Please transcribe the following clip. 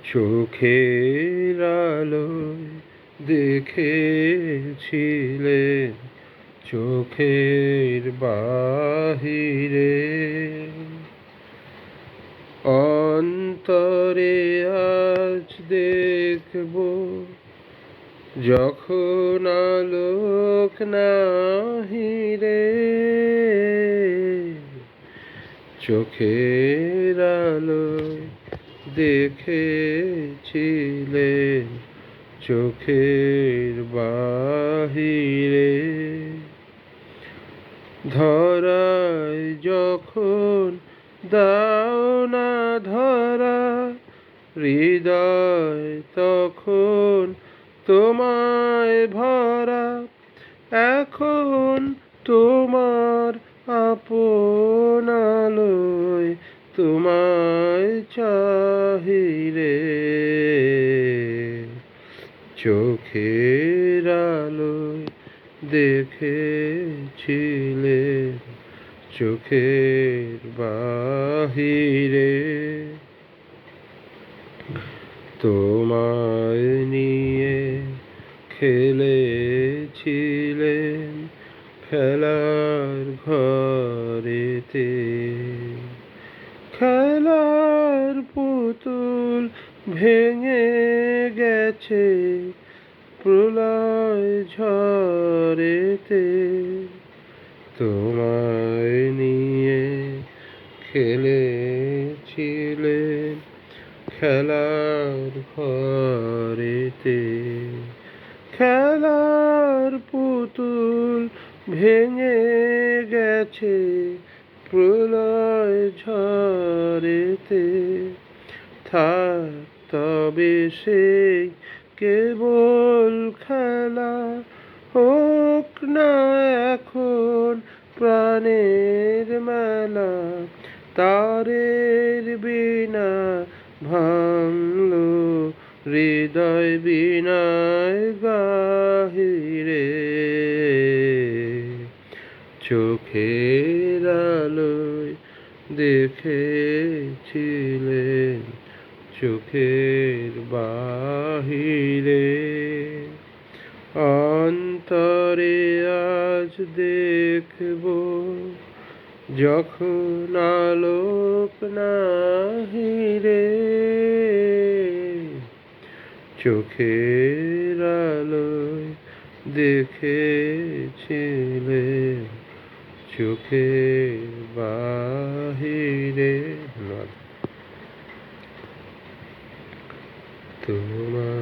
চোখের আলোয় দেখেছিলেন চোখের বাহিরে, অন্তরে আজ দেখব যখন আলোক নাহিরে। চোখের আলোয় দেখেছিলেন চোখের বাহিরে, ধরায় যখন দাও না ধরা, হৃদয় তখন তোমায় ভরা। এখন তোমার আপন আলোয় তোমায় চাহিরে। চোখের আলোয় দেখেছিলেন চোখের বাহিরে, তোমায় নিয়ে খেলেছিলেন খেলার ঘরেতে। খেলার পুতুল ভেঙে গেছে প্রলয় ঝড়েতে। তোমায় নিয়ে খেলেছিলেন খেলার ঘরেতে। খেলার পুতুল ভেঙে গেছে প্রলয় ঝড়েতে। থাক তবে সেই কেবল খেলা, হোক না এখন প্রাণের মেলা। তারের বিনা ভাঙলো হৃদয় বিনায় গাহিরে। চোখের আলোয় দেখেছিলেন চোখের বাহিরে, অন্তরে আজ দেখব যখন আলোক নাহিরে। চোখের আলোয় দেখেছিলেন চোখের বাহিরে। ধন্যবাদ। তোমার